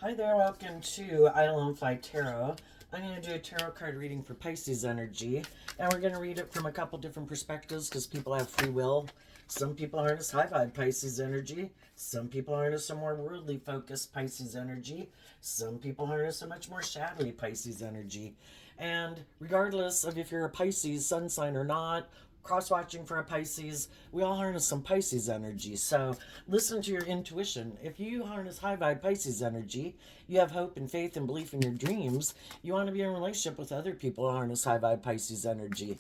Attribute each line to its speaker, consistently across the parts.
Speaker 1: Hi there, welcome to Idle and Fly Tarot. I'm going to do a tarot card reading for Pisces energy, and we're going to read it from a couple different perspectives because people have free will. Some people harness high vibe Pisces energy. Some people harness a more worldly focused Pisces energy. Some people harness a much more shadowy Pisces energy. And regardless of if you're a Pisces sun sign or not, cross watching for a Pisces, we all harness some Pisces energy. So listen to your intuition. If you harness high vibe Pisces energy, you have hope and faith and belief in your dreams, you want to be in a relationship with other people who harness high vibe Pisces energy.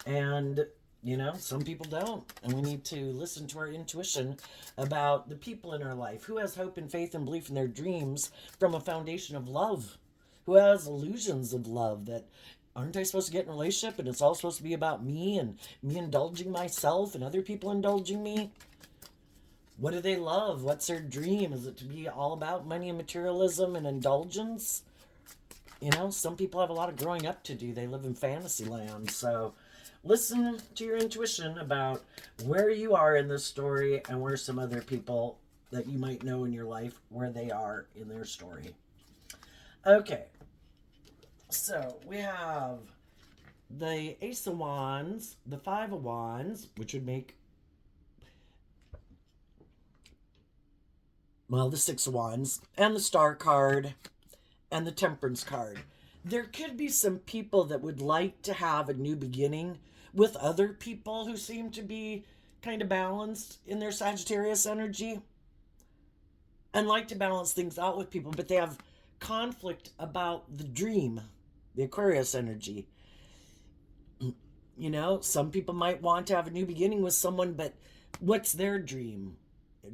Speaker 1: And some people don't. And we need to listen to our intuition about the people in our life who has hope and faith and belief in their dreams from a foundation of love, who has illusions of love that aren't I supposed to get in a relationship and it's all supposed to be about me and me indulging myself and other people indulging me? What do they love? What's their dream? Is it to be all about money and materialism and indulgence? Some people have a lot of growing up to do. They live in fantasy land. So listen to your intuition about where you are in this story and where some other people that you might know in your life, where they are in their story. Okay, so we have the Ace of Wands, the Five of Wands, which would make, well, the Six of Wands, and the Star card, and the Temperance card. There could be some people that would like to have a new beginning with other people who seem to be kind of balanced in their Sagittarius energy and like to balance things out with people, but they have conflict about the dream, the Aquarius energy. Some people might want to have a new beginning with someone, but what's their dream?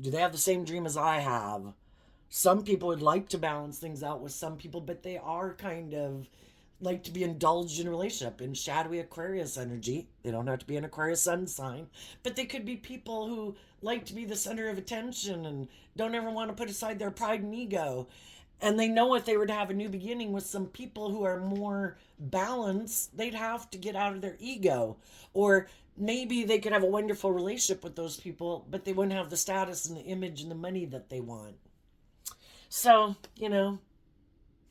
Speaker 1: Do they have the same dream as I have? Some people would like to balance things out with some people, but they are kind of like to be indulged in a relationship in shadowy Aquarius energy. They don't have to be an Aquarius sun sign, but they could be people who like to be the center of attention and don't ever want to put aside their pride and ego. And they know if they were to have a new beginning with some people who are more balanced, they'd have to get out of their ego. Or maybe they could have a wonderful relationship with those people, but they wouldn't have the status and the image and the money that they want. So,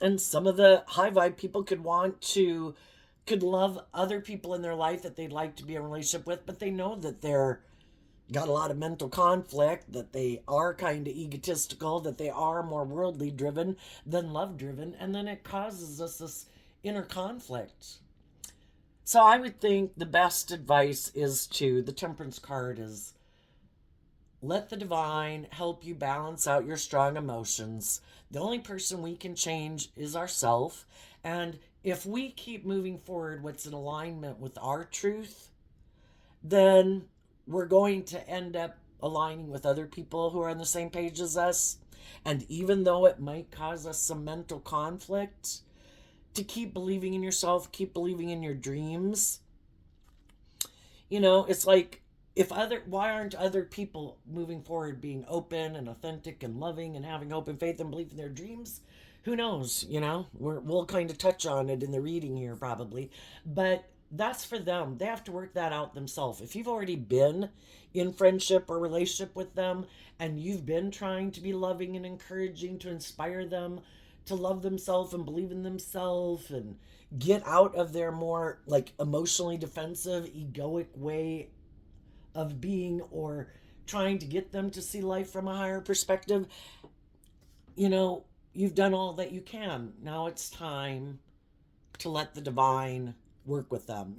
Speaker 1: and some of the high vibe people could love other people in their life that they'd like to be in a relationship with, but they know that they're got a lot of mental conflict, that they are kind of egotistical, that they are more worldly driven than love driven, and then it causes us this inner conflict. So I would think the best advice is the Temperance card is let the divine help you balance out your strong emotions. The only person we can change is ourself. And if we keep moving forward what's in alignment with our truth, then we're going to end up aligning with other people who are on the same page as us. And even though it might cause us some mental conflict, to keep believing in yourself, keep believing in your dreams. It's like why aren't other people moving forward being open and authentic and loving and having hope and faith and belief in their dreams? Who knows? We'll kind of touch on it in the reading here probably, but that's for them. They have to work that out themselves. If you've already been in friendship or relationship with them and you've been trying to be loving and encouraging to inspire them to love themselves and believe in themselves and get out of their more like emotionally defensive egoic way of being, or trying to get them to see life from a higher perspective, you've done all that you can. Now it's time to let the divine work with them.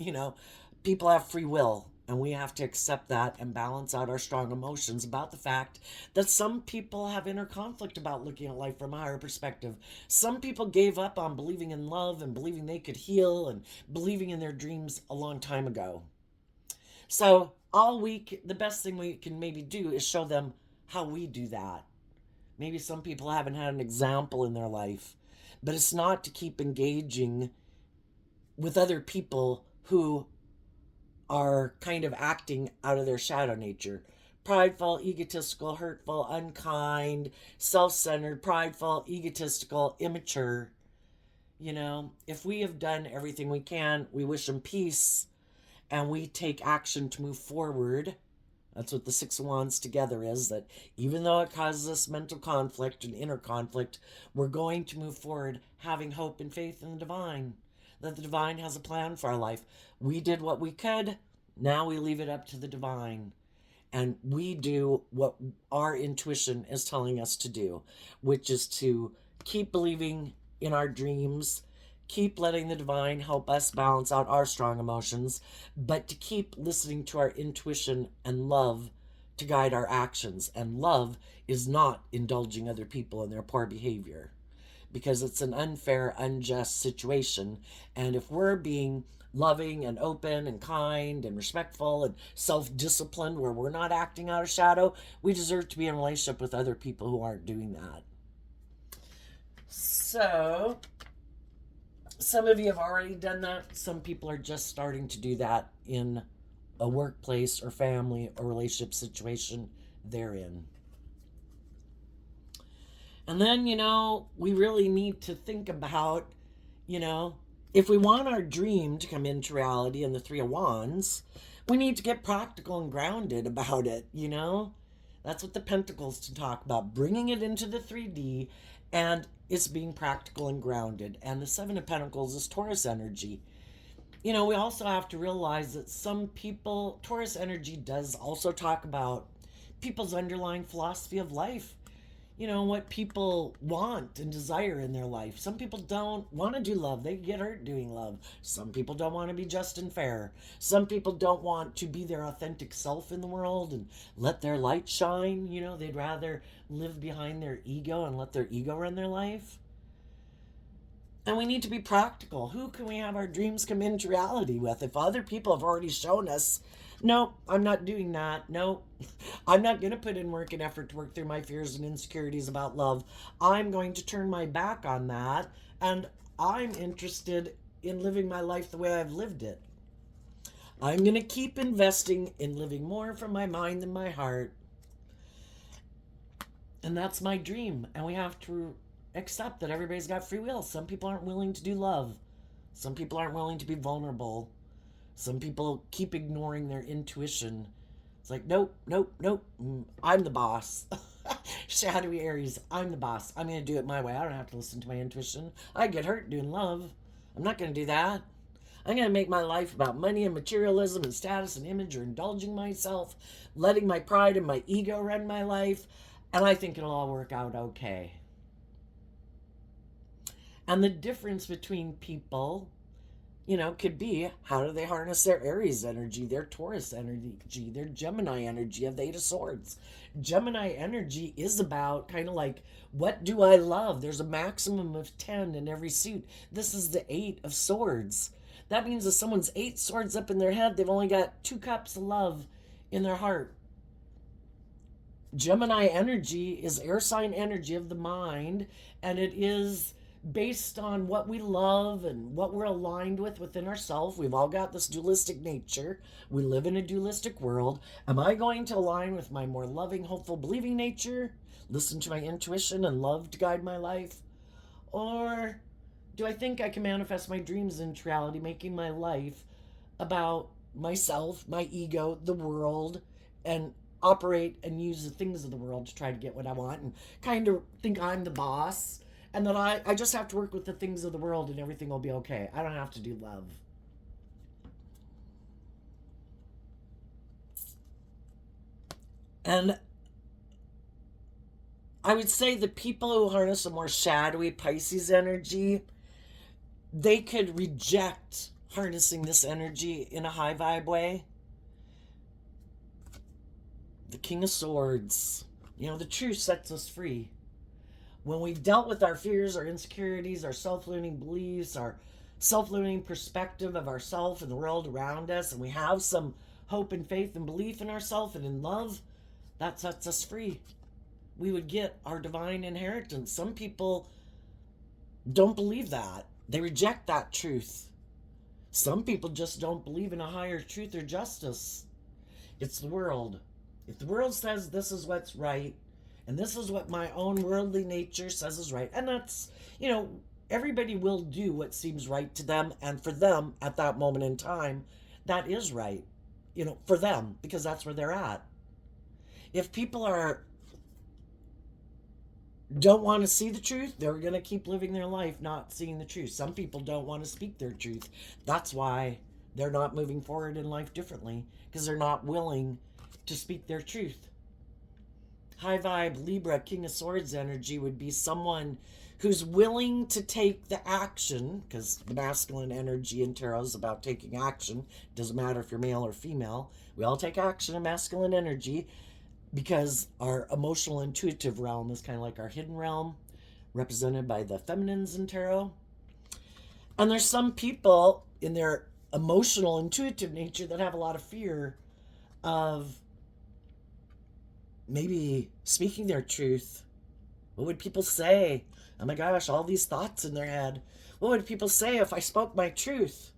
Speaker 1: People have free will, and we have to accept that and balance out our strong emotions about the fact that some people have inner conflict about looking at life from a higher perspective. Some people gave up on believing in love and believing they could heal and believing in their dreams a long time ago. So all week, the best thing we can maybe do is show them how we do that. Maybe some people haven't had an example in their life, but it's not to keep engaging with other people who are kind of acting out of their shadow nature. Prideful, egotistical, hurtful, unkind, self-centered, prideful, egotistical, immature. If we have done everything we can, we wish them peace and we take action to move forward. That's what the Six of Wands together is, that even though it causes us mental conflict and inner conflict, we're going to move forward having hope and faith in the divine, that the divine has a plan for our life. We did what we could, now we leave it up to the divine. And we do what our intuition is telling us to do, which is to keep believing in our dreams, keep letting the divine help us balance out our strong emotions, but to keep listening to our intuition and love to guide our actions. And love is not indulging other people in their poor behavior, because it's an unfair, unjust situation. And if we're being loving and open and kind and respectful and self-disciplined, where we're not acting out of shadow, we deserve to be in a relationship with other people who aren't doing that. So some of you have already done that. Some people are just starting to do that in a workplace or family or relationship situation they're in. And then, we really need to think about, if we want our dream to come into reality in the Three of Wands, we need to get practical and grounded about it, That's what the Pentacles to talk about, bringing it into the 3D, and it's being practical and grounded. And the Seven of Pentacles is Taurus energy. We also have to realize that some people, Taurus energy does also talk about people's underlying philosophy of life. What people want and desire in their life. Some people don't want to do love. They get hurt doing love. Some people don't want to be just and fair. Some people don't want to be their authentic self in the world and let their light shine. They'd rather live behind their ego and let their ego run their life. And we need to be practical. Who can we have our dreams come into reality with? If other people have already shown us, no, I'm not doing that. No, I'm not going to put in work and effort to work through my fears and insecurities about love. I'm going to turn my back on that. And I'm interested in living my life the way I've lived it. I'm going to keep investing in living more from my mind than my heart. And that's my dream. And we have to accept that everybody's got free will. Some people aren't willing to do love. Some people aren't willing to be vulnerable. Some people keep ignoring their intuition. It's like, nope, nope, nope. I'm the boss. Shadowy Aries, I'm the boss. I'm going to do it my way. I don't have to listen to my intuition. I get hurt doing love. I'm not going to do that. I'm going to make my life about money and materialism and status and image, or indulging myself, letting my pride and my ego run my life. And I think it'll all work out okay. And the difference between people, could be, how do they harness their Aries energy, their Taurus energy, their Gemini energy of the Eight of Swords. Gemini energy is about kind of like, what do I love? There's a maximum of 10 in every suit. This is the Eight of Swords. That means if someone's 8 swords up in their head, they've only got 2 cups of love in their heart. Gemini energy is air sign energy of the mind, and it is based on what we love and what we're aligned with within ourselves. We've all got this dualistic nature. We live in a dualistic world. Am I going to align with my more loving, hopeful, believing nature? Listen to my intuition and love to guide my life? Or do I think I can manifest my dreams into reality, making my life about myself, my ego, the world, and operate and use the things of the world to try to get what I want, and kind of think I'm the boss, and that I just have to work with the things of the world and everything will be okay. I don't have to do love. And I would say the people who harness a more shadowy Pisces energy, they could reject harnessing this energy in a high vibe way. The King of Swords. The truth sets us free. When we've dealt with our fears, our insecurities, our self-limiting beliefs, our self-limiting perspective of ourself and the world around us, and we have some hope and faith and belief in ourselves and in love, that sets us free. We would get our divine inheritance. Some people don't believe that. They reject that truth. Some people just don't believe in a higher truth or justice. It's the world. If the world says this is what's right, and this is what my own worldly nature says is right, and that's, everybody will do what seems right to them, and for them at that moment in time, that is right, for them, because that's where they're at. If people don't want to see the truth, they're going to keep living their life not seeing the truth. Some people don't want to speak their truth. That's why they're not moving forward in life differently, because they're not willing to speak their truth. High vibe Libra King of Swords energy would be someone who's willing to take the action, because the masculine energy in tarot is about taking action. Doesn't matter if you're male or female. We all take action in masculine energy, because our emotional intuitive realm is kind of like our hidden realm, represented by the feminines in tarot. And there's some people in their emotional intuitive nature that have a lot of fear of maybe speaking their truth. What would people say? Oh my gosh, all these thoughts in their head. What would people say if I spoke my truth?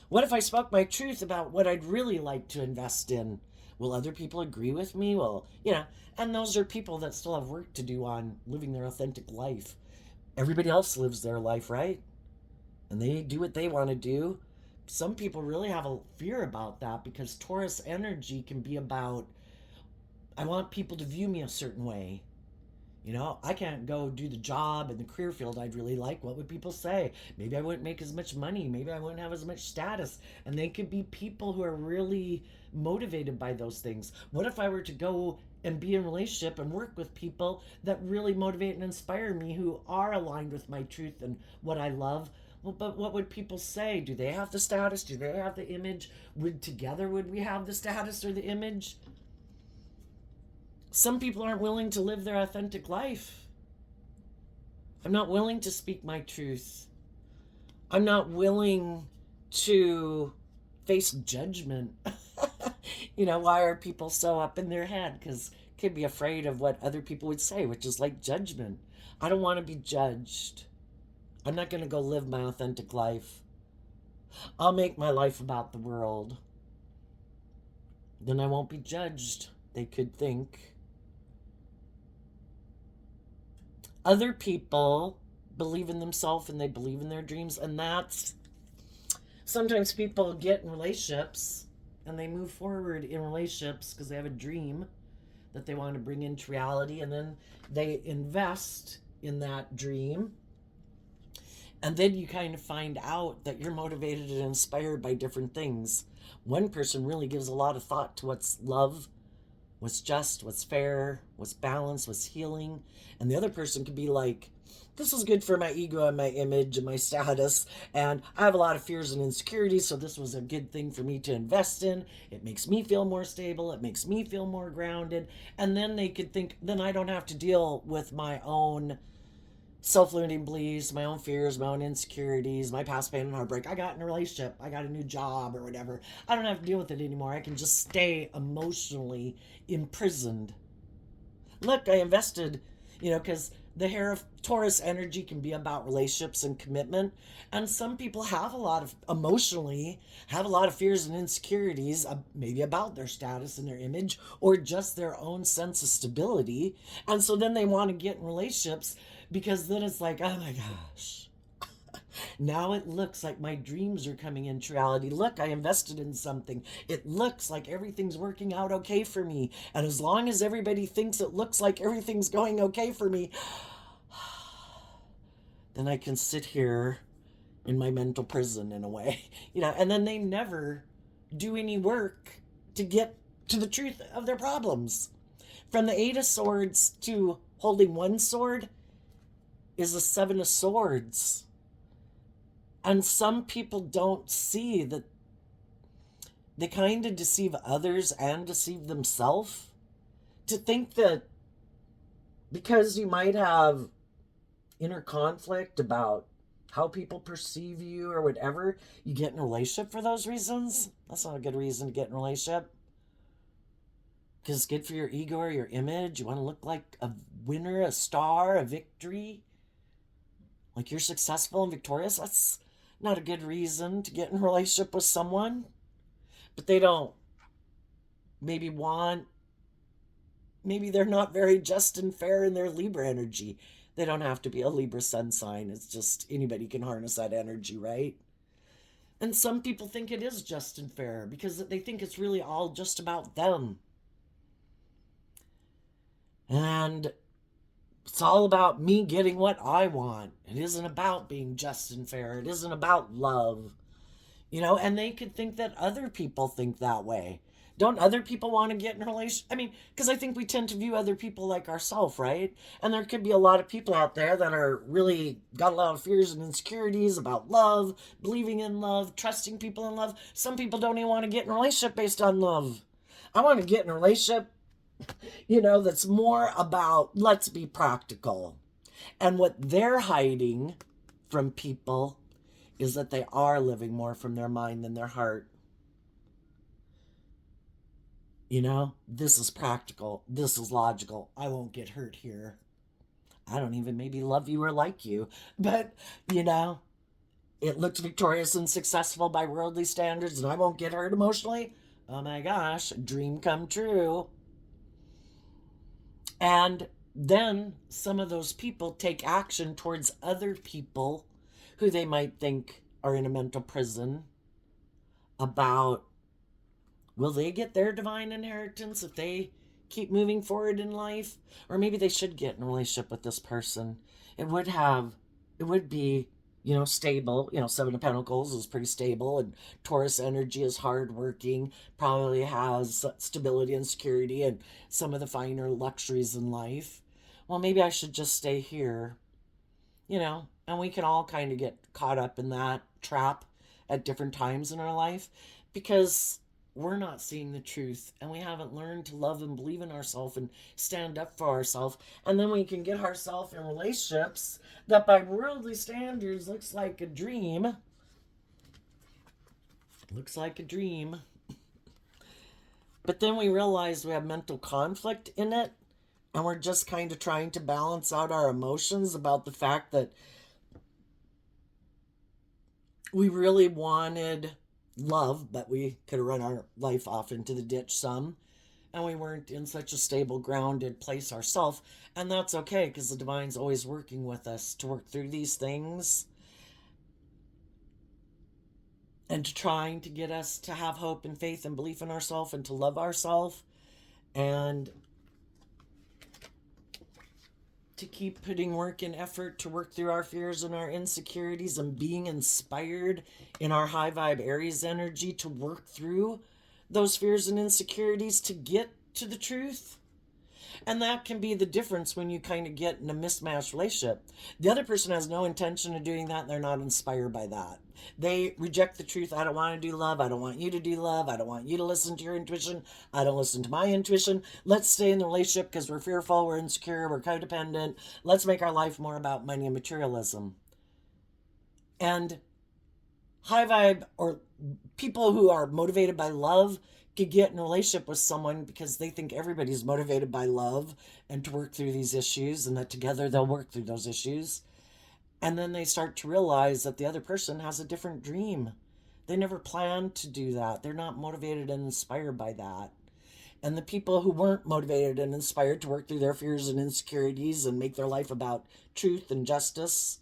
Speaker 1: What if I spoke my truth about what I'd really like to invest in? Will other people agree with me? Well, and those are people that still have work to do on living their authentic life. Everybody else lives their life, right? And they do what they want to do. Some people really have a fear about that, because Taurus energy can be about, I want people to view me a certain way. I can't go do the job in the career field I'd really like. What would people say? Maybe I wouldn't make as much money. Maybe I wouldn't have as much status. And they could be people who are really motivated by those things. What if I were to go and be in a relationship and work with people that really motivate and inspire me, who are aligned with my truth and what I love? Well, but what would people say? Do they have the status? Do they have the image? Would we have the status or the image? Some people aren't willing to live their authentic life. I'm not willing to speak my truth. I'm not willing to face judgment. Why are people so up in their head? Because could be afraid of what other people would say, which is like judgment. I don't want to be judged. I'm not going to go live my authentic life. I'll make my life about the world. Then I won't be judged, they could think. Other people believe in themselves and they believe in their dreams, and that's sometimes people get in relationships and they move forward in relationships because they have a dream that they want to bring into reality, and then they invest in that dream, and then you kind of find out that you're motivated and inspired by different things. One person really gives a lot of thought to what's love, what's just, what's fair, what's balanced, what's healing. And the other person could be like, this is good for my ego and my image and my status, and I have a lot of fears and insecurities, so this was a good thing for me to invest in. It makes me feel more stable. It makes me feel more grounded. And then they could think, then I don't have to deal with my own self-limiting beliefs, my own fears, my own insecurities, my past pain and heartbreak. I got in a relationship, I got a new job or whatever. I don't have to deal with it anymore. I can just stay emotionally imprisoned. Look, I invested, because the hair of Taurus energy can be about relationships and commitment. And some people have a lot of, emotionally, have a lot of fears and insecurities, maybe about their status and their image, or just their own sense of stability. And so then they want to get in relationships, because then it's like, oh my gosh, now it looks like my dreams are coming into reality. Look, I invested in something. It looks like everything's working out okay for me. And as long as everybody thinks it looks like everything's going okay for me, then I can sit here in my mental prison in a way. And then they never do any work to get to the truth of their problems. From the Eight of Swords to holding one sword is the Seven of Swords. And some people don't see that they kind of deceive others and deceive themselves, to think that because you might have inner conflict about how people perceive you or whatever, you get in a relationship for those reasons. That's not a good reason to get in a relationship. Because it's good for your ego or your image. You want to look like a winner, a star, a victory. Like you're successful and victorious. That's not a good reason to get in a relationship with someone. But they don't maybe they're not very just and fair in their Libra energy. They don't have to be a Libra sun sign. It's just anybody can harness that energy, right? And some people think it is just and fair because they think it's really all just about them. And it's all about me getting what I want. It isn't about being just and fair. It isn't about love. And they could think that other people think that way. Don't other people want to get in a relationship? I mean, because I think we tend to view other people like ourselves, right? And there could be a lot of people out there that are really got a lot of fears and insecurities about love, believing in love, trusting people in love. Some people don't even want to get in a relationship based on love. I want to get in a relationship, that's more about let's be practical. And what they're hiding from people is that they are living more from their mind than their heart. This is practical. This is logical. I won't get hurt here. I don't even maybe love you or like you. But, it looks victorious and successful by worldly standards, and I won't get hurt emotionally. Oh my gosh, dream come true. And then some of those people take action towards other people who they might think are in a mental prison about, will they get their divine inheritance if they keep moving forward in life? Or maybe they should get in a relationship with this person. It would be, stable. Seven of Pentacles is pretty stable, and Taurus energy is hardworking, probably has stability and security and some of the finer luxuries in life. Well, maybe I should just stay here, and we can all kind of get caught up in that trap at different times in our life because we're not seeing the truth and we haven't learned to love and believe in ourselves and stand up for ourselves. And then we can get ourselves in relationships that by worldly standards looks like a dream. Looks like a dream. But then we realize we have mental conflict in it, and we're just kind of trying to balance out our emotions about the fact that we really wanted love, but we could have run our life off into the ditch some, and we weren't in such a stable, grounded place ourselves. And that's okay, because the divine's always working with us to work through these things and to trying to get us to have hope and faith and belief in ourselves and to love ourselves and to keep putting work and effort to work through our fears and our insecurities and being inspired in our high vibe Aries energy to work through those fears and insecurities to get to the truth. And that can be the difference when you kind of get in a mismatched relationship. The other person has no intention of doing that, and they're not inspired by that. They reject the truth. I don't want to do love. I don't want you to do love. I don't want you to listen to your intuition. I don't listen to my intuition. Let's stay in the relationship because we're fearful, we're insecure, we're codependent. Let's make our life more about money and materialism. And high vibe or people who are motivated by love could get in a relationship with someone because they think everybody's motivated by love and to work through these issues, and that together they'll work through those issues. And then they start to realize that the other person has a different dream. They never planned to do that. They're not motivated and inspired by that. And the people who weren't motivated and inspired to work through their fears and insecurities and make their life about truth and justice,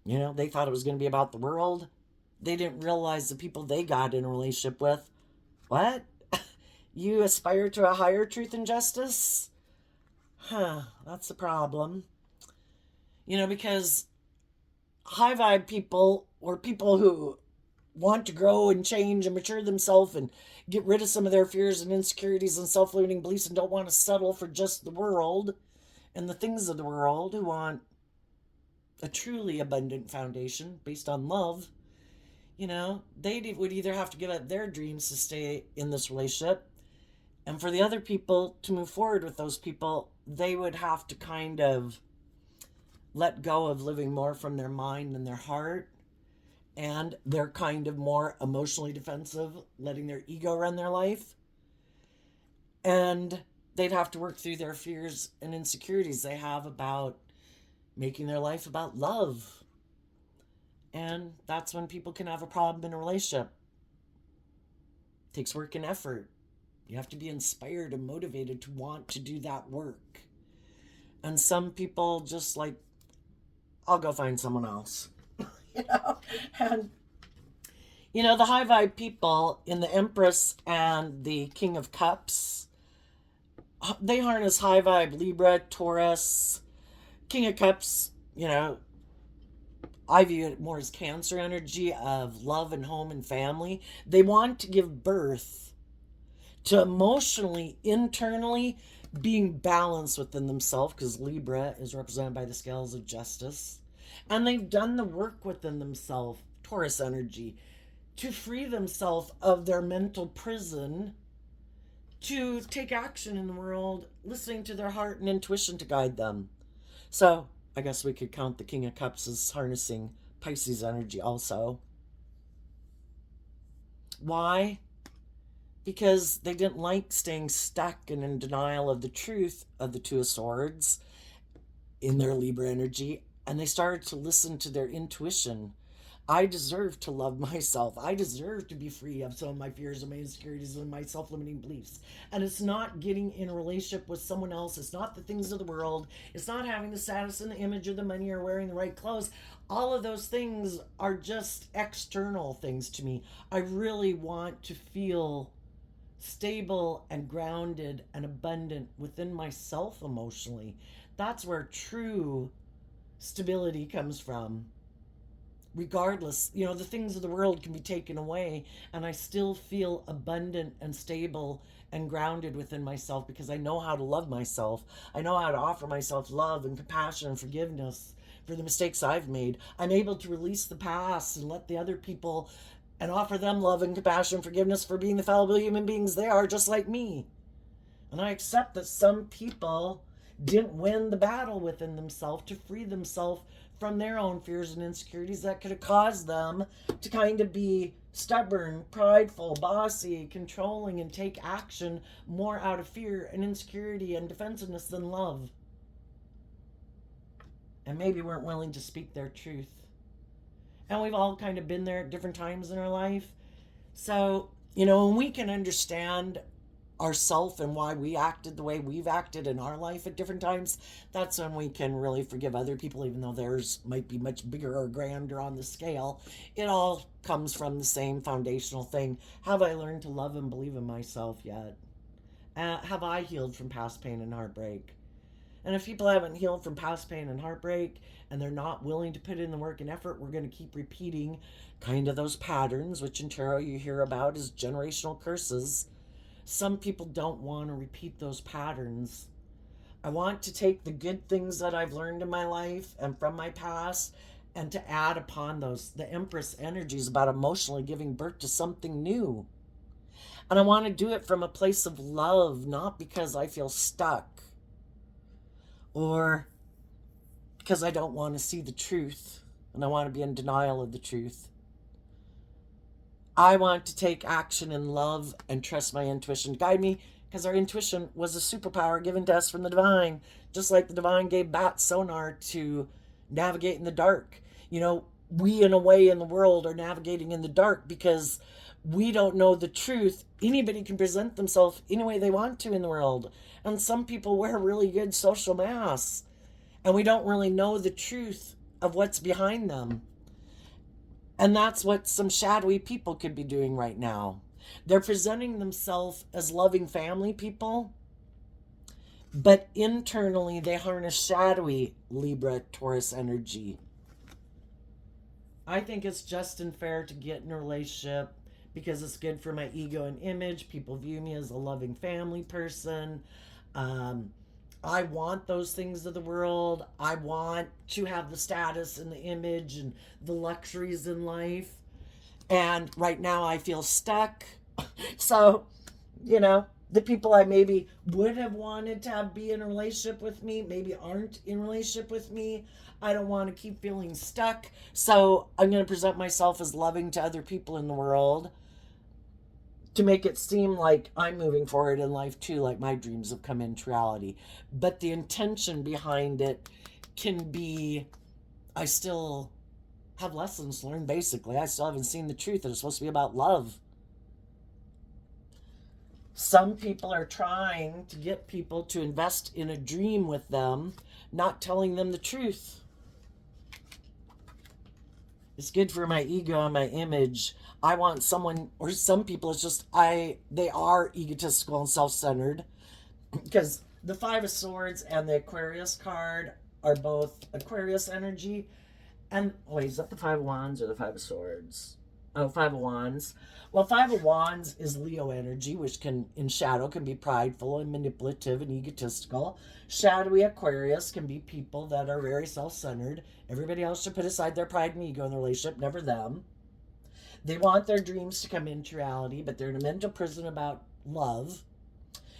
Speaker 1: they thought it was going to be about the world. They didn't realize the people they got in a relationship with, what? You aspire to a higher truth and justice? That's the problem. Because high vibe people or people who want to grow and change and mature themselves and get rid of some of their fears and insecurities and self-limiting beliefs and don't want to settle for just the world and the things of the world, who want a truly abundant foundation based on love, they would either have to give up their dreams to stay in this relationship, and for the other people to move forward with those people, they would have to kind of let go of living more from their mind and their heart, and they're kind of more emotionally defensive, letting their ego run their life, and they'd have to work through their fears and insecurities they have about making their life about love. And that's when people can have a problem in a relationship. It takes work and effort. You have to be inspired and motivated to want to do that work. And some people just like, I'll go find someone else. And the high vibe people in the Empress and the King of Cups, they harness high vibe Libra, Taurus, King of Cups. I view it more as Cancer energy of love and home and family. They want to give birth to emotionally, internally being balanced within themselves, because Libra is represented by the scales of justice. And they've done the work within themselves, Taurus energy, to free themselves of their mental prison, to take action in the world, listening to their heart and intuition to guide them. So I guess we could count the King of Cups as harnessing Pisces energy also. Why? Because they didn't like staying stuck and in denial of the truth of the Two of Swords in their Libra energy, and they started to listen to their intuition. I deserve to love myself. I deserve to be free of some of my fears and my insecurities and my self-limiting beliefs. And it's not getting in a relationship with someone else. It's not the things of the world. It's not having the status and the image or the money or wearing the right clothes. All of those things are just external things to me. I really want to feel stable and grounded and abundant within myself emotionally. That's where true stability comes from. Regardless, the things of the world can be taken away, and I still feel abundant and stable and grounded within myself because I know how to love myself. I know how to offer myself love and compassion and forgiveness for the mistakes I've made. I'm able to release the past and let the other people and offer them love and compassion and forgiveness for being the fallible human beings they are, just like me. And I accept that some people didn't win the battle within themselves to free themselves from their own fears and insecurities that could have caused them to kind of be stubborn, prideful, bossy, controlling, and take action more out of fear and insecurity and defensiveness than love. And maybe weren't willing to speak their truth. And we've all kind of been there at different times in our life. So, when we can understand ourself and why we acted the way we've acted in our life at different times, that's when we can really forgive other people, even though theirs might be much bigger or grander on the scale. It all comes from the same foundational thing. Have I learned to love and believe in myself yet? Have I healed from past pain and heartbreak? And if people haven't healed from past pain and heartbreak and they're not willing to put in the work and effort, we're going to keep repeating kind of those patterns, which in tarot you hear about as generational curses. Some people don't want to repeat those patterns. I want to take the good things that I've learned in my life and from my past and to add upon those. The Empress energy is about emotionally giving birth to something new. And I want to do it from a place of love, not because I feel stuck or because I don't want to see the truth and I want to be in denial of the truth. I want to take action in love and trust my intuition to guide me, because our intuition was a superpower given to us from the divine, just like the divine gave bats sonar to navigate in the dark. We in a way in the world are navigating in the dark because we don't know the truth. Anybody can present themselves any way they want to in the world. And some people wear really good social masks, and we don't really know the truth of what's behind them. And that's what some shadowy people could be doing right now. They're presenting themselves as loving family people, but internally they harness shadowy Libra Taurus energy. I think it's just and fair to get in a relationship because it's good for my ego and image. People view me as a loving family person. I want those things of the world. I want to have the status and the image and the luxuries in life. And right now I feel stuck. So, the people I maybe would have wanted to be in a relationship with me maybe aren't in a relationship with me. I don't want to keep feeling stuck. So I'm going to present myself as loving to other people in the world to make it seem like I'm moving forward in life too, like my dreams have come into reality. But the intention behind it can be, I still have lessons learned, basically. I still haven't seen the truth, and it's supposed to be about love. Some people are trying to get people to invest in a dream with them, not telling them the truth. It's good for my ego and my image. I want someone, or some people, it's just they are egotistical and self-centered. because the Five of Swords and the Aquarius card are both Aquarius energy. And wait, is that the Five of Wands or the Five of Swords? Oh, Five of Wands. Well, Five of Wands is Leo energy, which can, in shadow, can be prideful and manipulative and egotistical. Shadowy Aquarius can be people that are very self-centered. Everybody else should put aside their pride and ego in the relationship, never them. They want their dreams to come into reality, but they're in a mental prison about love.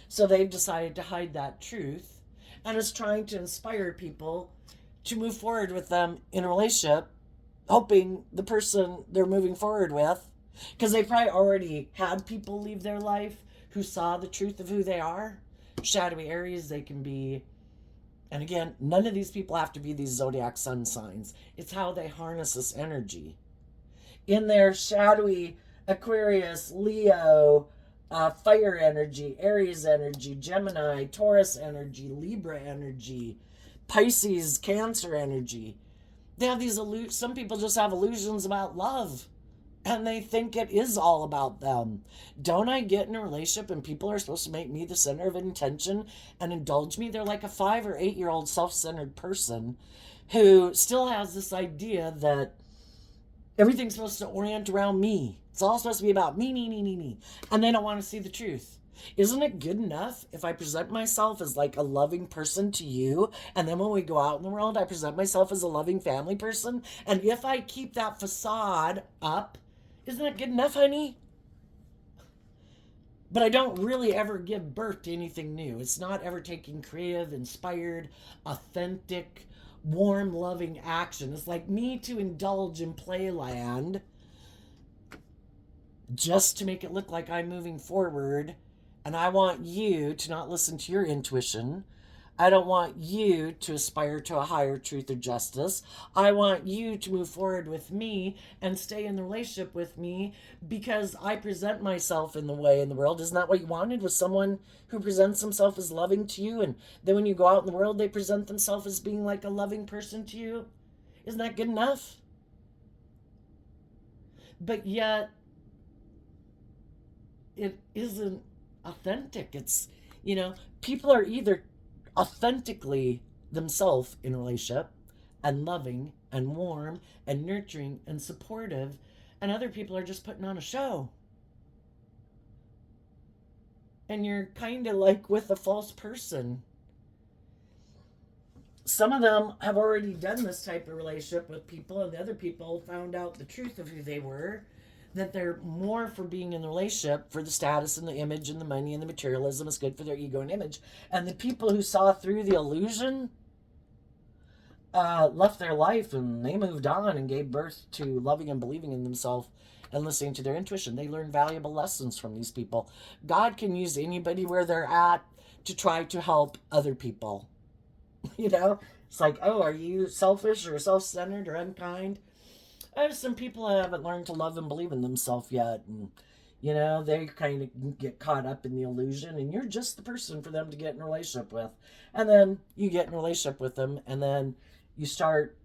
Speaker 1: So they've decided to hide that truth and is trying to inspire people to move forward with them in a relationship, hoping the person they're moving forward with, because they probably already had people leave their life who saw the truth of who they are. Shadowy Aries, they can be, and again, none of these people have to be these zodiac sun signs. It's how they harness this energy. In their shadowy Aquarius, Leo, fire energy, Aries energy, Gemini, Taurus energy, Libra energy, Pisces, Cancer energy. They have these some people just have illusions about love and they think it is all about them. Don't I get in a relationship and people are supposed to make me the center of attention and indulge me? They're like a 5 or 8 year old self centered person who still has this idea that everything's supposed to orient around me. It's all supposed to be about me, me, me, me, me. And they don't want to see the truth. Isn't it good enough if I present myself as like a loving person to you, and then when we go out in the world, I present myself as a loving family person? And if I keep that facade up, isn't that good enough, honey? But I don't really ever give birth to anything new. It's not ever taking creative, inspired, authentic, warm, loving action. It's like me to indulge in playland just to make it look like I'm moving forward. And I want you to not listen to your intuition. I don't want you to aspire to a higher truth or justice. I want you to move forward with me and stay in the relationship with me because I present myself in the way in the world. Isn't that what you wanted? Was someone who presents himself as loving to you, and then when you go out in the world, they present themselves as being like a loving person to you? Isn't that good enough? But yet, it isn't authentic. It's, people are either authentically themselves in a relationship and loving and warm and nurturing and supportive, and other people are just putting on a show. And you're kind of like with a false person. Some of them have already done this type of relationship with people, and the other people found out the truth of who they were, that they're more for being in the relationship for the status and the image and the money and the materialism is good for their ego and image. And the people who saw through the illusion left their life and they moved on and gave birth to loving and believing in themselves and listening to their intuition. They learned valuable lessons from these people. God can use anybody where they're at to try to help other people. It's like, oh, are you selfish or self-centered or unkind? I have some people that haven't learned to love and believe in themselves yet, and they kind of get caught up in the illusion, and you're just the person for them to get in a relationship with. And then you get in a relationship with them, and then you start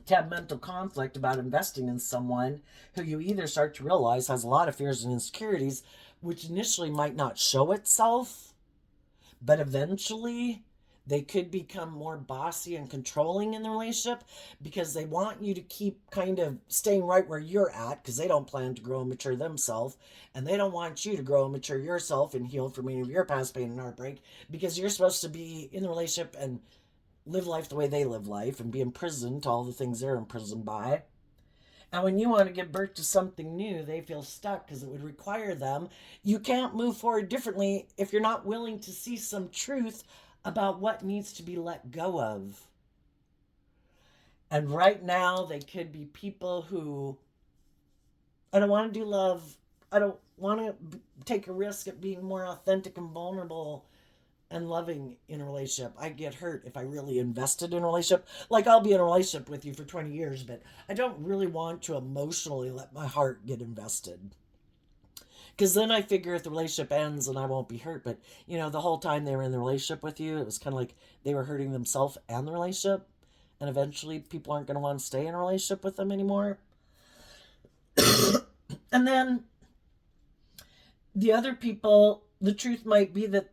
Speaker 1: to have mental conflict about investing in someone who you either start to realize has a lot of fears and insecurities, which initially might not show itself, but eventually they could become more bossy and controlling in the relationship because they want you to keep kind of staying right where you're at because they don't plan to grow and mature themselves. And they don't want you to grow and mature yourself and heal from any of your past pain and heartbreak because you're supposed to be in the relationship and live life the way they live life and be imprisoned to all the things they're imprisoned by. And when you want to give birth to something new, they feel stuck because it would require them. You can't move forward differently if you're not willing to see some truth about what needs to be let go of. And right now, they could be people who, I don't want to do love. I don't want to take a risk at being more authentic and vulnerable and loving in a relationship. I get hurt if I really invested in a relationship. Like, I'll be in a relationship with you for 20 years, but I don't really want to emotionally let my heart get invested. Because then I figure if the relationship ends and I won't be hurt. But, the whole time they were in the relationship with you, it was kind of like they were hurting themselves and the relationship. And eventually people aren't going to want to stay in a relationship with them anymore. And then the other people, the truth might be that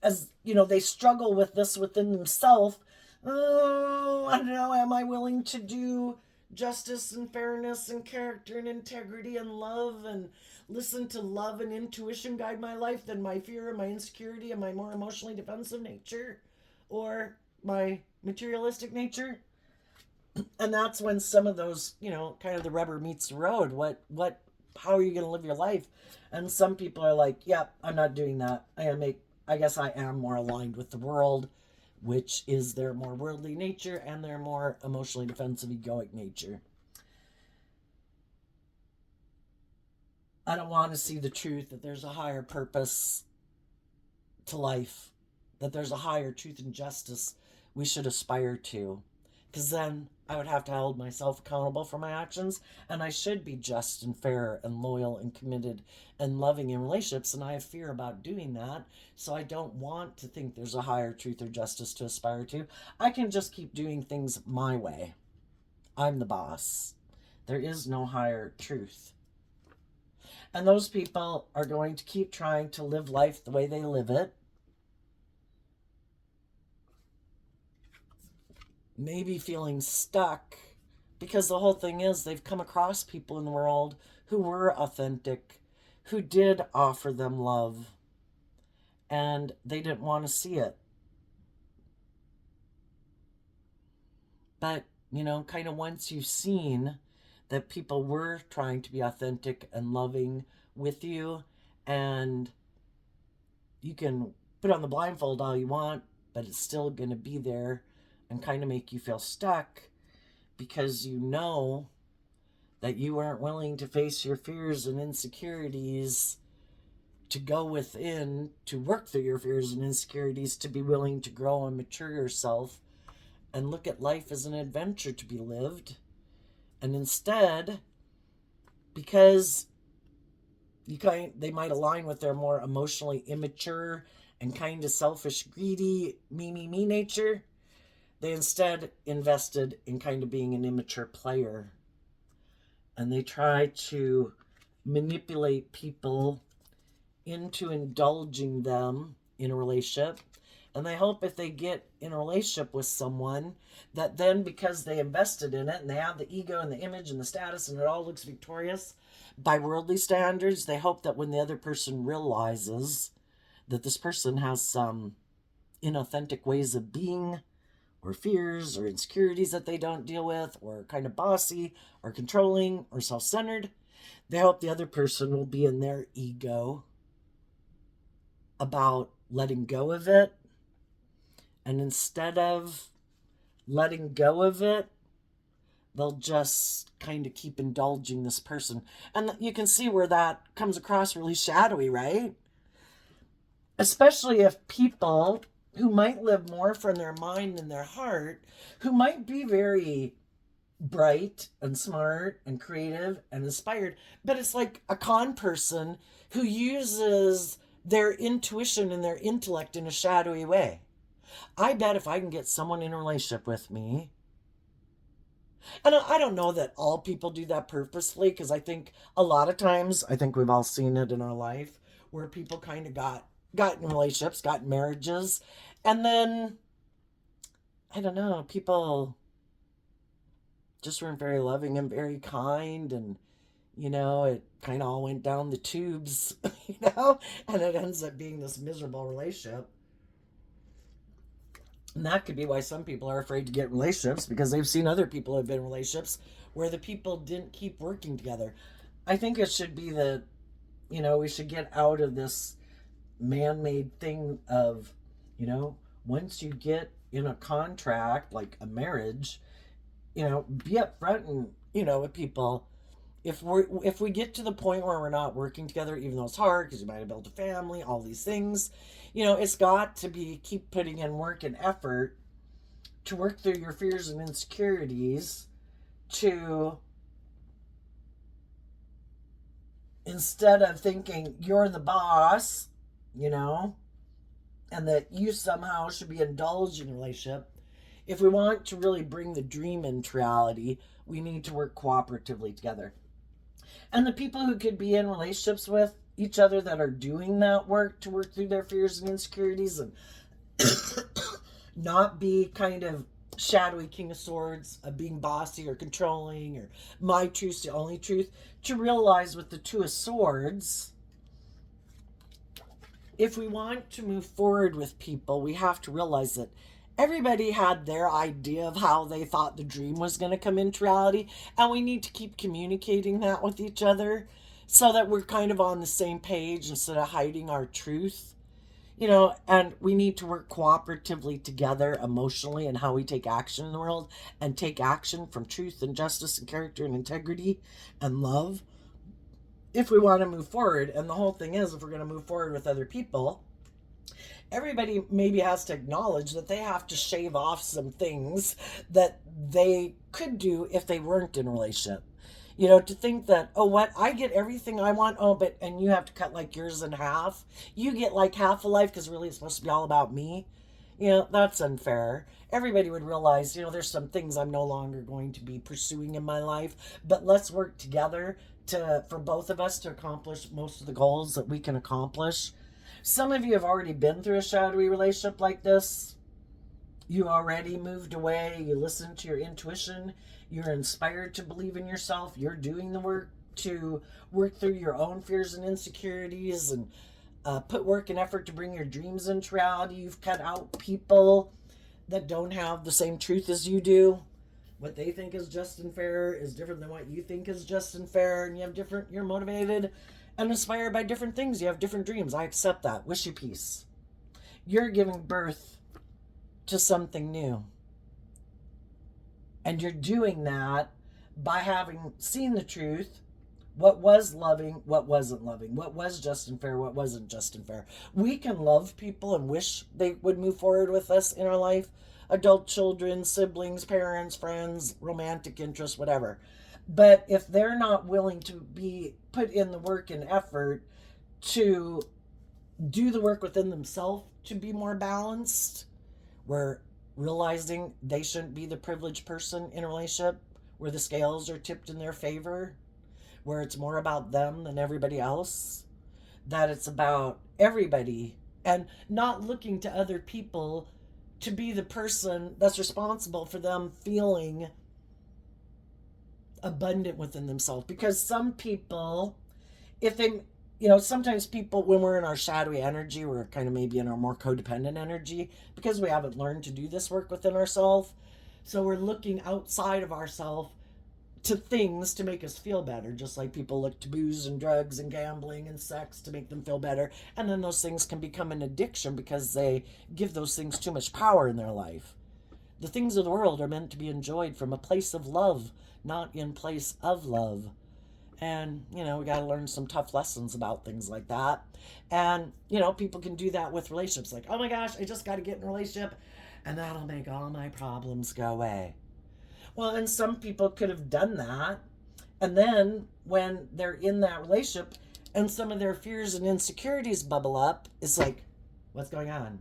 Speaker 1: as you know, they struggle with this within themselves. Oh, I don't know, am I willing to do justice and fairness and character and integrity and love and listen to love and intuition guide my life than my fear and my insecurity and my more emotionally defensive nature or my materialistic nature? And that's when some of those, you know, kind of the rubber meets the road. How are you going to live your life? And some people are like, yep, I'm not doing that. I guess I am more aligned with the world, which is their more worldly nature and their more emotionally defensive, egoic nature. I don't want to see the truth that there's a higher purpose to life, that there's a higher truth and justice we should aspire to. Because then I would have to hold myself accountable for my actions, and I should be just and fair and loyal and committed and loving in relationships, and I have fear about doing that, so I don't want to think there's a higher truth or justice to aspire to. I can just keep doing things my way. I'm the boss. There is no higher truth. And those people are going to keep trying to live life the way they live it. Maybe feeling stuck because the whole thing is they've come across people in the world who were authentic, who did offer them love, and they didn't want to see it. But, you know, kind of once you've seen that people were trying to be authentic and loving with you, and you can put on the blindfold all you want, but it's still going to be there and kind of make you feel stuck because you know that you aren't willing to face your fears and insecurities, to go within, to work through your fears and insecurities, to be willing to grow and mature yourself and look at life as an adventure to be lived. And instead, because they might align with their more emotionally immature and kind of selfish, greedy, me nature, they instead invested in kind of being an immature player. And they try to manipulate people into indulging them in a relationship. And they hope if they get in a relationship with someone that then, because they invested in it and they have the ego and the image and the status and it all looks victorious by worldly standards, they hope that when the other person realizes that this person has some inauthentic ways of being or fears or insecurities that they don't deal with, or kind of bossy or controlling or self-centered, they hope the other person will be in their ego about letting go of it. And instead of letting go of it, they'll just kind of keep indulging this person. And you can see where that comes across really shadowy, right? Especially if people who might live more from their mind than their heart, who might be very bright and smart and creative and inspired, but it's like a con person who uses their intuition and their intellect in a shadowy way. I bet if I can get someone in a relationship with me, and I don't know that all people do that purposefully, because I think a lot of times, I think we've all seen it in our life, where people kind of got in relationships, got in marriages, and then, I don't know, people just weren't very loving and very kind, and, you know, it kind of all went down the tubes, you know, and it ends up being this miserable relationship. And that could be why some people are afraid to get relationships, because they've seen other people who have been in relationships where the people didn't keep working together. I think it should be that, you know, we should get out of this man-made thing of, you know, once you get in a contract, like a marriage, you know, be upfront and, you know, with people. If we get to the point where we're not working together, even though it's hard because you might have built a family, all these things, you know, it's got to be keep putting in work and effort to work through your fears and insecurities, to, instead of thinking you're the boss, you know, and that you somehow should be indulged in a relationship. If we want to really bring the dream into reality, we need to work cooperatively together. And the people who could be in relationships with, each other that are doing that work to work through their fears and insecurities, and not be kind of shadowy King of Swords, of being bossy or controlling or my truth's the only truth. To realize with the Two of Swords, if we want to move forward with people, we have to realize that everybody had their idea of how they thought the dream was going to come into reality, and we need to keep communicating that with each other so that we're kind of on the same page instead of hiding our truth. And we need to work cooperatively together emotionally in how we take action in the world, and take action from truth and justice and character and integrity and love if we want to move forward. And the whole thing is, if we're going to move forward with other people, everybody maybe has to acknowledge that they have to shave off some things that they could do if they weren't in a relationship. To think that, oh, what, I get everything I want, oh, but, and you have to cut like yours in half. You get like half a life because really it's supposed to be all about me. That's unfair. Everybody would realize, there's some things I'm no longer going to be pursuing in my life, but let's work together for both of us to accomplish most of the goals that we can accomplish. Some of you have already been through a shadowy relationship like this. You already moved away. You listened to your intuition. You're inspired to believe in yourself. You're doing the work to work through your own fears and insecurities, and put work and effort to bring your dreams into reality. You've cut out people that don't have the same truth as you do. What they think is just and fair is different than what you think is just and fair, and you're motivated and inspired by different things. You have different dreams. I accept that. Wish you peace. You're giving birth to something new. And you're doing that by having seen the truth, what was loving, what wasn't loving, what was just and fair, what wasn't just and fair. We can love people and wish they would move forward with us in our life, adult children, siblings, parents, friends, romantic interests, whatever. But if they're not willing to be put in the work and effort to do the work within themselves to be more balanced, we're realizing they shouldn't be the privileged person in a relationship where the scales are tipped in their favor, where it's more about them than everybody else, that it's about everybody, and not looking to other people to be the person that's responsible for them feeling abundant within themselves. Because some people, if they, sometimes people, when we're in our shadowy energy, we're kind of maybe in our more codependent energy because we haven't learned to do this work within ourselves. So we're looking outside of ourselves to things to make us feel better, just like people look to booze and drugs and gambling and sex to make them feel better. And then those things can become an addiction because they give those things too much power in their life. The things of the world are meant to be enjoyed from a place of love, not in place of love. And, we got to learn some tough lessons about things like that. And, people can do that with relationships. Like, oh my gosh, I just got to get in a relationship and that'll make all my problems go away. Well, and some people could have done that. And then when they're in that relationship and some of their fears and insecurities bubble up, it's like, what's going on?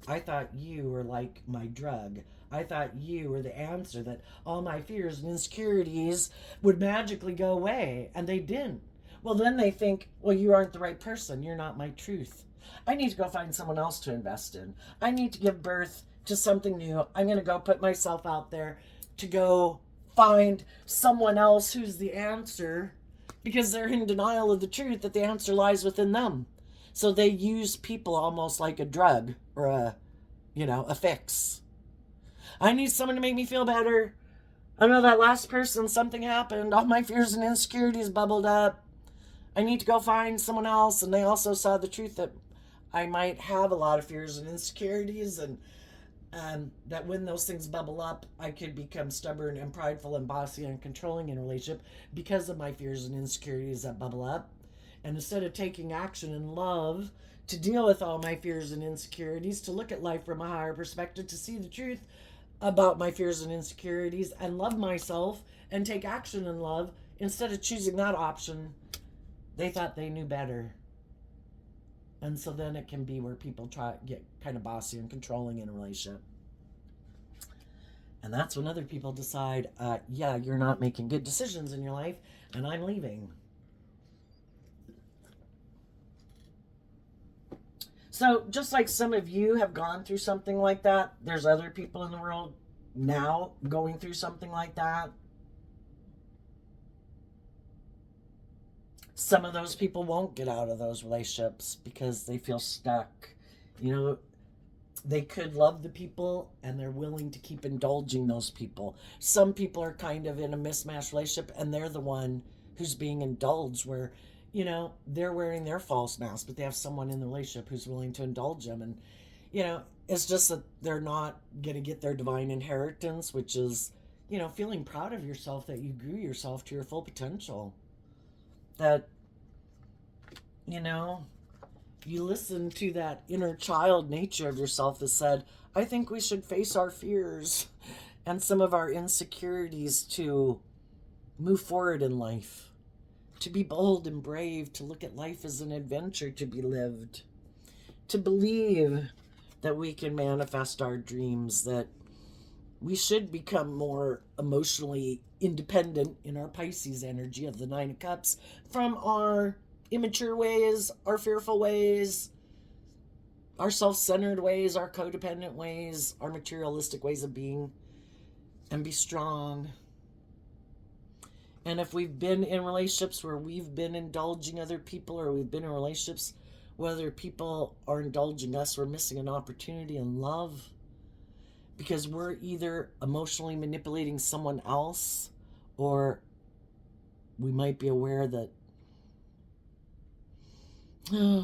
Speaker 1: I thought you were like my drug. I thought you were the answer, that all my fears and insecurities would magically go away, and they didn't. Well, then they think, well, you aren't the right person. You're not my truth. I need to go find someone else to invest in. I need to give birth to something new. I'm going to go put myself out there to go find someone else who's the answer, because they're in denial of the truth that the answer lies within them. So they use people almost like a drug or a fix. I need someone to make me feel better. I know that last person, something happened. All my fears and insecurities bubbled up. I need to go find someone else. And they also saw the truth that I might have a lot of fears and insecurities, and that when those things bubble up, I could become stubborn and prideful and bossy and controlling in a relationship because of my fears and insecurities that bubble up. And instead of taking action in love to deal with all my fears and insecurities, to look at life from a higher perspective, to see the truth about my fears and insecurities and love myself and take action in love, instead of choosing that option, they thought they knew better. And so then it can be where people get kind of bossy and controlling in a relationship. And that's when other people decide, yeah, you're not making good decisions in your life and I'm leaving. So, just like some of you have gone through something like that, there's other people in the world now going through something like that. Some of those people won't get out of those relationships because they feel stuck. You know, they could love the people and they're willing to keep indulging those people. Some people are kind of in a mismatched relationship and they're the one who's being indulged, where, they're wearing their false mask, but they have someone in the relationship who's willing to indulge them. And, it's just that they're not going to get their divine inheritance, which is, feeling proud of yourself that you grew yourself to your full potential. That, you know, you listen to that inner child nature of yourself that said, I think we should face our fears and some of our insecurities to move forward in life, to be bold and brave, to look at life as an adventure to be lived, to believe that we can manifest our dreams, that we should become more emotionally independent in our Pisces energy of the Nine of Cups from our immature ways, our fearful ways, our self-centered ways, our codependent ways, our materialistic ways of being, and be strong. And if we've been in relationships where we've been indulging other people, or we've been in relationships where other people are indulging us, we're missing an opportunity in love, because we're either emotionally manipulating someone else, or we might be aware that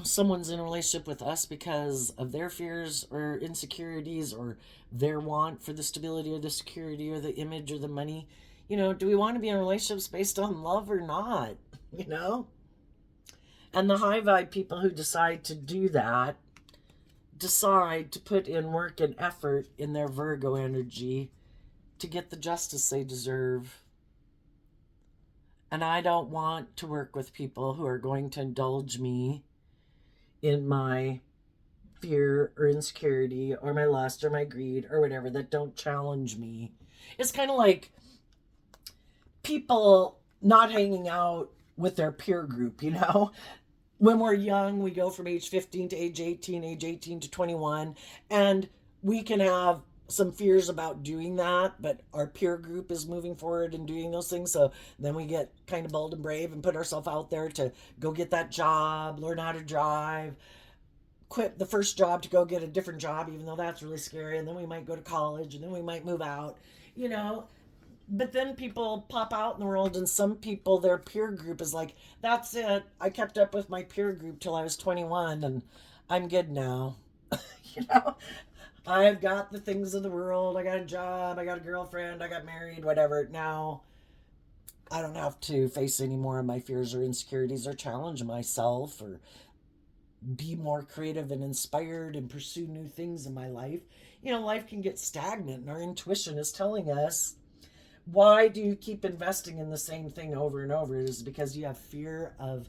Speaker 1: someone's in a relationship with us because of their fears or insecurities, or their want for the stability or the security or the image or the money. Do we want to be in relationships based on love or not? You know? And the high vibe people who decide to do that decide to put in work and effort in their Virgo energy to get the justice they deserve. And I don't want to work with people who are going to indulge me in my fear or insecurity or my lust or my greed or whatever, that don't challenge me. It's kind of like people not hanging out with their peer group, When we're young, we go from age 15 to age 18, age 18 to 21, and we can have some fears about doing that, but our peer group is moving forward and doing those things. So then we get kind of bold and brave and put ourselves out there to go get that job, learn how to drive, quit the first job to go get a different job, even though that's really scary. And then we might go to college, and then we might move out, you know. But then people pop out in the world, and some people, their peer group is like, that's it. I kept up with my peer group till I was 21, and I'm good now. you know, I've got the things of the world. I got a job. I got a girlfriend. I got married, whatever. Now I don't have to face any more of my fears or insecurities or challenge myself or be more creative and inspired and pursue new things in my life. Life can get stagnant, and our intuition is telling us, why do you keep investing in the same thing over and over? It is because you have fear of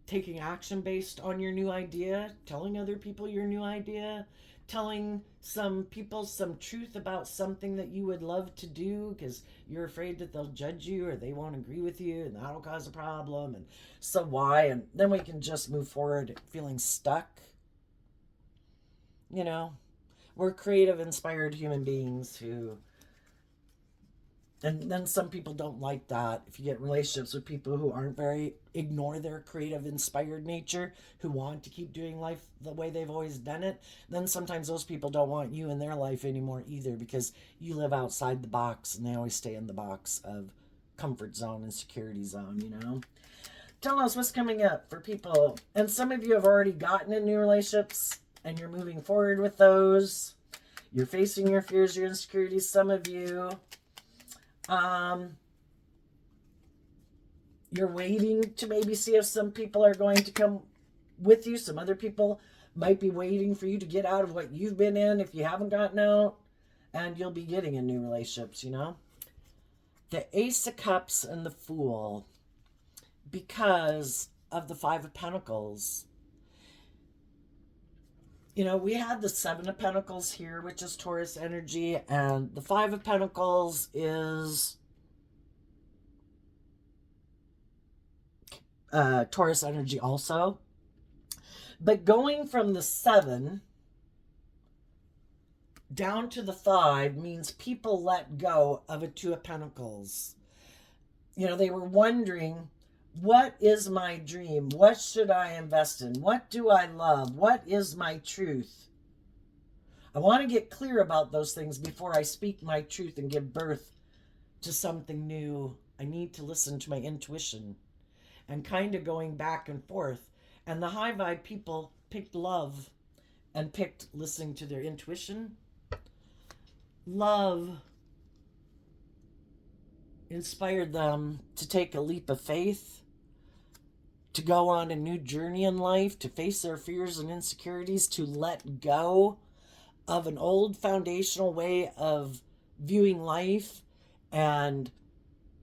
Speaker 1: taking action based on your new idea, telling other people your new idea, telling some people some truth about something that you would love to do because you're afraid that they'll judge you or they won't agree with you, and that'll cause a problem. And so why? And then we can just move forward feeling stuck. You know, we're creative, inspired human beings who, and then some people don't like that. If you get relationships with people who aren't ignore their creative, inspired nature, who want to keep doing life the way they've always done it, then sometimes those people don't want you in their life anymore either, because you live outside the box and they always stay in the box of comfort zone and security zone. Tell us what's coming up for people. And some of you have already gotten in new relationships and you're moving forward with those. You're facing your fears, your insecurities. Some of you, you're waiting to maybe see if some people are going to come with you. Some other people might be waiting for you to get out of what you've been in if you haven't gotten out. And you'll be getting in new relationships, The Ace of Cups and the Fool, because of the Five of Pentacles. We had the Seven of Pentacles here, which is Taurus energy, and the Five of Pentacles is Taurus energy also. But going from the 7 down to the 5 means people let go of a 2 of Pentacles. You know, they were wondering, what is my dream? What should I invest in? What do I love? What is my truth? I want to get clear about those things before I speak my truth and give birth to something new. I need to listen to my intuition, and kind of going back and forth. And the high vibe people picked love and picked listening to their intuition. Love inspired them to take a leap of faith, to go on a new journey in life, to face their fears and insecurities, to let go of an old foundational way of viewing life and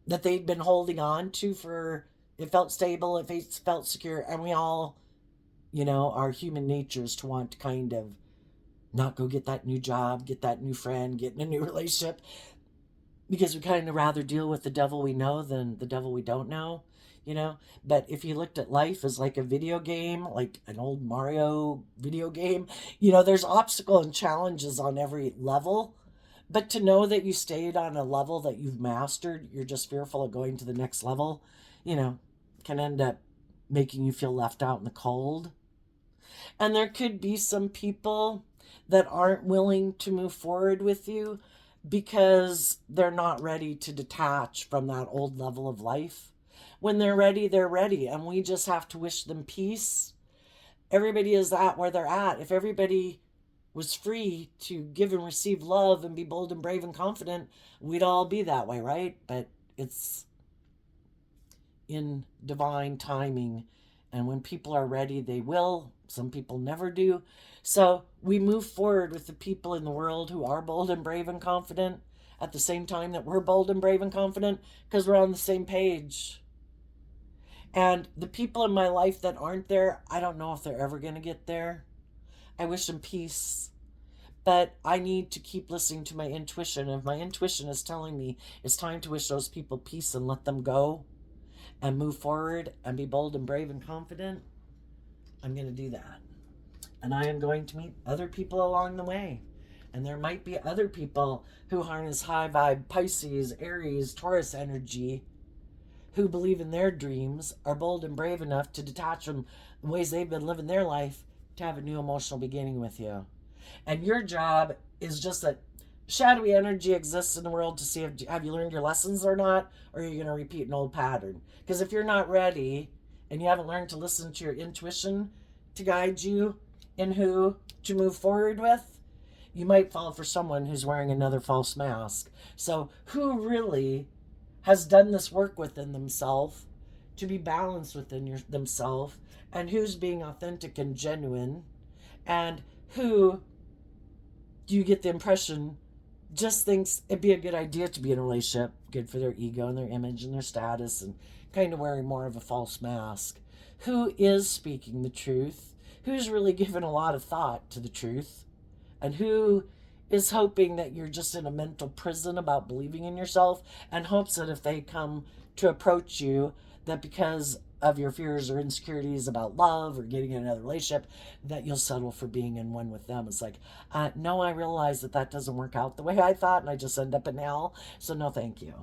Speaker 1: that they'd been holding on to for, it felt stable, it felt secure. And we all, you know, our human natures to want to kind of not go get that new job, get that new friend, get in a new relationship, because we kind of rather deal with the devil we know than the devil we don't know, you know. But if you looked at life as like a video game, like an old Mario video game, you know, there's obstacles and challenges on every level. But to know that you stayed on a level that you've mastered, you're just fearful of going to the next level, you know, can end up making you feel left out in the cold. And there could be some people that aren't willing to move forward with you because they're not ready to detach from that old level of life. When they're ready, they're ready. And we just have to wish them peace. Everybody is at where they're at. If everybody was free to give and receive love and be bold and brave and confident, we'd all be that way, right? But it's in divine timing. And when people are ready, they will. Some people never do. So we move forward with the people in the world who are bold and brave and confident at the same time that we're bold and brave and confident, because we're on the same page. And the people in my life that aren't there, I don't know if they're ever going to get there. I wish them peace. But I need to keep listening to my intuition. If my intuition is telling me it's time to wish those people peace and let them go and move forward and be bold and brave and confident, I'm going to do that. And I am going to meet other people along the way. And there might be other people who harness high vibe Pisces, Aries, Taurus energy, who believe in their dreams, are bold and brave enough to detach from the ways they've been living their life to have a new emotional beginning with you. And your job is just that shadowy energy exists in the world to see if have you learned your lessons or not, or are you going to repeat an old pattern? Because if you're not ready and you haven't learned to listen to your intuition to guide you in who to move forward with, you might fall for someone who's wearing another false mask. So who really has done this work within themselves to be balanced within themselves, and who's being authentic and genuine, and who do you get the impression just thinks it'd be a good idea to be in a relationship, good for their ego and their image and their status, and kind of wearing more of a false mask? Who is speaking the truth? Who's really given a lot of thought to the truth? And who is hoping that you're just in a mental prison about believing in yourself, and hopes that if they come to approach you, that because of your fears or insecurities about love or getting in another relationship, that you'll settle for being in one with them? It's like, no, I realize that that doesn't work out the way I thought, and I just end up in hell. So no, thank you.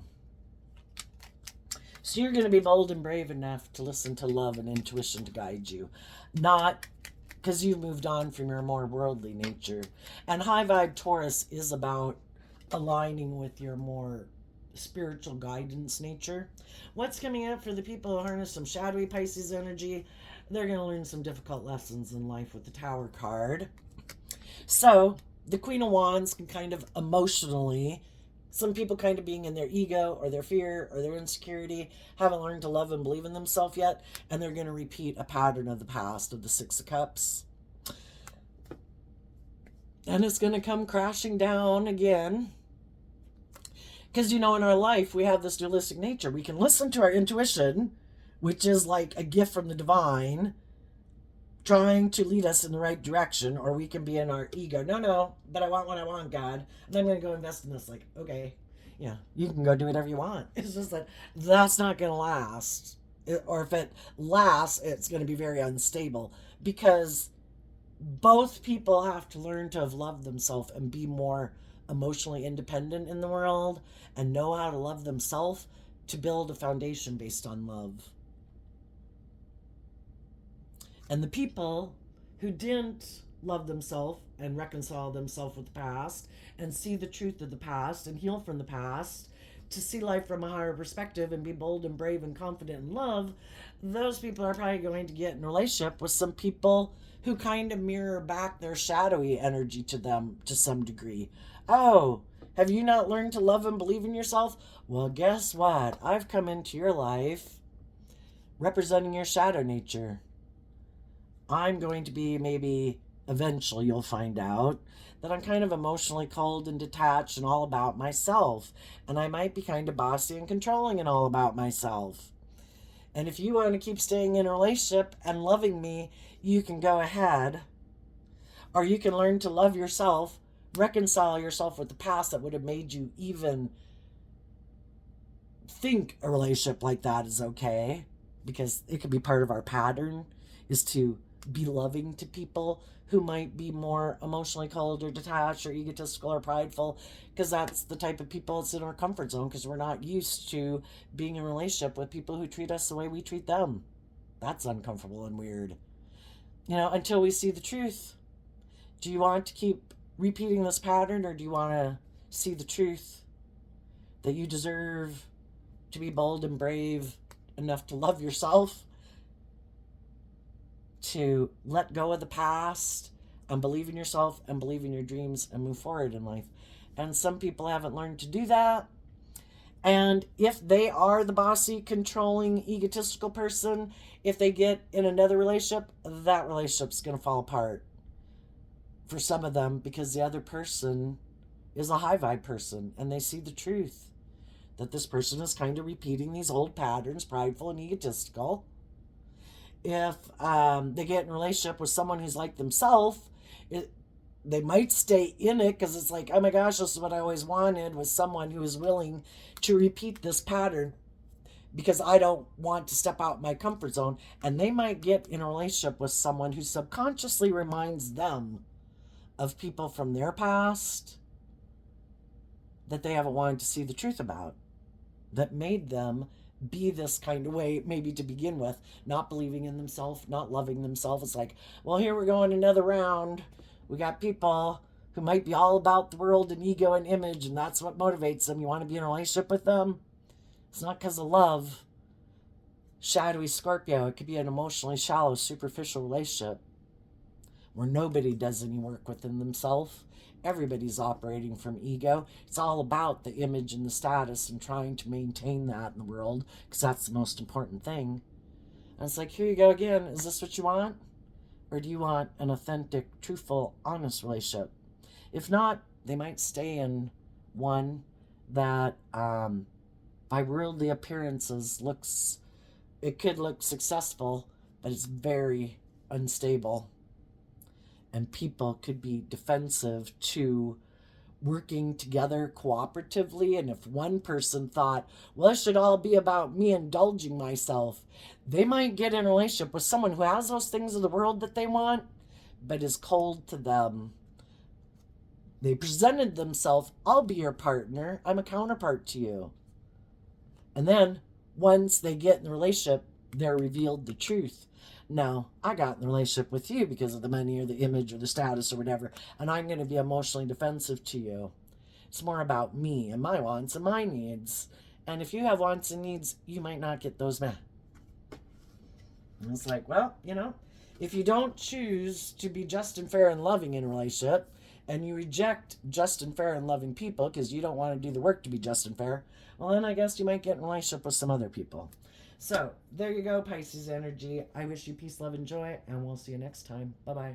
Speaker 1: So you're going to be bold and brave enough to listen to love and intuition to guide you, not because you've moved on from your more worldly nature. And high vibe Taurus is about aligning with your more spiritual guidance nature. What's coming up for the people who harness some shadowy Pisces energy? They're going to learn some difficult lessons in life with the Tower card. So the Queen of Wands can kind of emotionally, some people kind of being in their ego or their fear or their insecurity, haven't learned to love and believe in themselves yet, and they're going to repeat a pattern of the past of the Six of Cups. And it's going to come crashing down again. Because, you know, in our life, we have this dualistic nature. We can listen to our intuition, which is like a gift from the divine, trying to lead us in the right direction, or we can be in our ego. No, but I want what I want, God, and I'm going to go invest in this. Like, okay, yeah, you can go do whatever you want. It's just that that's not going to last. Or if it lasts, it's going to be very unstable. because both people have to learn to have loved themselves and be more emotionally independent in the world and know how to love themselves to build a foundation based on love. And the people who didn't love themselves and reconcile themselves with the past and see the truth of the past and heal from the past to see life from a higher perspective and be bold and brave and confident in love, those people are probably going to get in a relationship with some people who kind of mirror back their shadowy energy to them to some degree. Oh, have you not learned to love and believe in yourself? Well, guess what? I've come into your life representing your shadow nature. I'm going to be, maybe eventually you'll find out, that I'm kind of emotionally cold and detached and all about myself. And I might be kind of bossy and controlling and all about myself. And if you want to keep staying in a relationship and loving me, you can go ahead. Or you can learn to love yourself, reconcile yourself with the past that would have made you even think a relationship like that is okay. Because it could be part of our pattern, is to be loving to people who might be more emotionally cold or detached or egotistical or prideful, because that's the type of people that's in our comfort zone, because we're not used to being in a relationship with people who treat us the way we treat them. That's uncomfortable and weird. Until we see the truth. Do you want to keep repeating this pattern, or do you want to see the truth that you deserve to be bold and brave enough to love yourself, to let go of the past and believe in yourself and believe in your dreams and move forward in life? And some people haven't learned to do that. And if they are the bossy, controlling, egotistical person, if they get in another relationship, that relationship's going to fall apart for some of them, because the other person is a high vibe person and they see the truth that this person is kind of repeating these old patterns, prideful and egotistical. If they get in a relationship with someone who's like themselves, they might stay in it because it's like, oh my gosh, this is what I always wanted, with someone who is willing to repeat this pattern because I don't want to step out my comfort zone. And they might get in a relationship with someone who subconsciously reminds them of people from their past that they haven't wanted to see the truth about, that made them be this kind of way, maybe to begin with, not believing in themselves, not loving themselves. It's like, well, here we're going another round. We got people who might be all about the world and ego and image, and that's what motivates them. You want to be in a relationship with them? It's not because of love. Shadowy Scorpio, it could be an emotionally shallow, superficial relationship where nobody does any work within themselves. Everybody's operating from ego. It's all about the image and the status and trying to maintain that in the world, because that's the most important thing. And it's like, here you go again. Is this what you want? Or do you want an authentic, truthful, honest relationship? If not, they might stay in one that, by worldly appearances, it could look successful, but it's very unstable. And people could be defensive to working together cooperatively. And if one person thought, well, it should all be about me indulging myself, they might get in a relationship with someone who has those things of the world that they want, but is cold to them. They presented themselves, I'll be your partner, I'm a counterpart to you. And then once they get in the relationship, they're revealed the truth. No, I got in the relationship with you because of the money or the image or the status or whatever, and I'm going to be emotionally defensive to you. It's more about me and my wants and my needs. And if you have wants and needs, you might not get those met. And it's like, well, if you don't choose to be just and fair and loving in a relationship, and you reject just and fair and loving people because you don't want to do the work to be just and fair, well, then I guess you might get in a relationship with some other people. So there you go, Pisces energy. I wish you peace, love, and joy, and we'll see you next time. Bye-bye.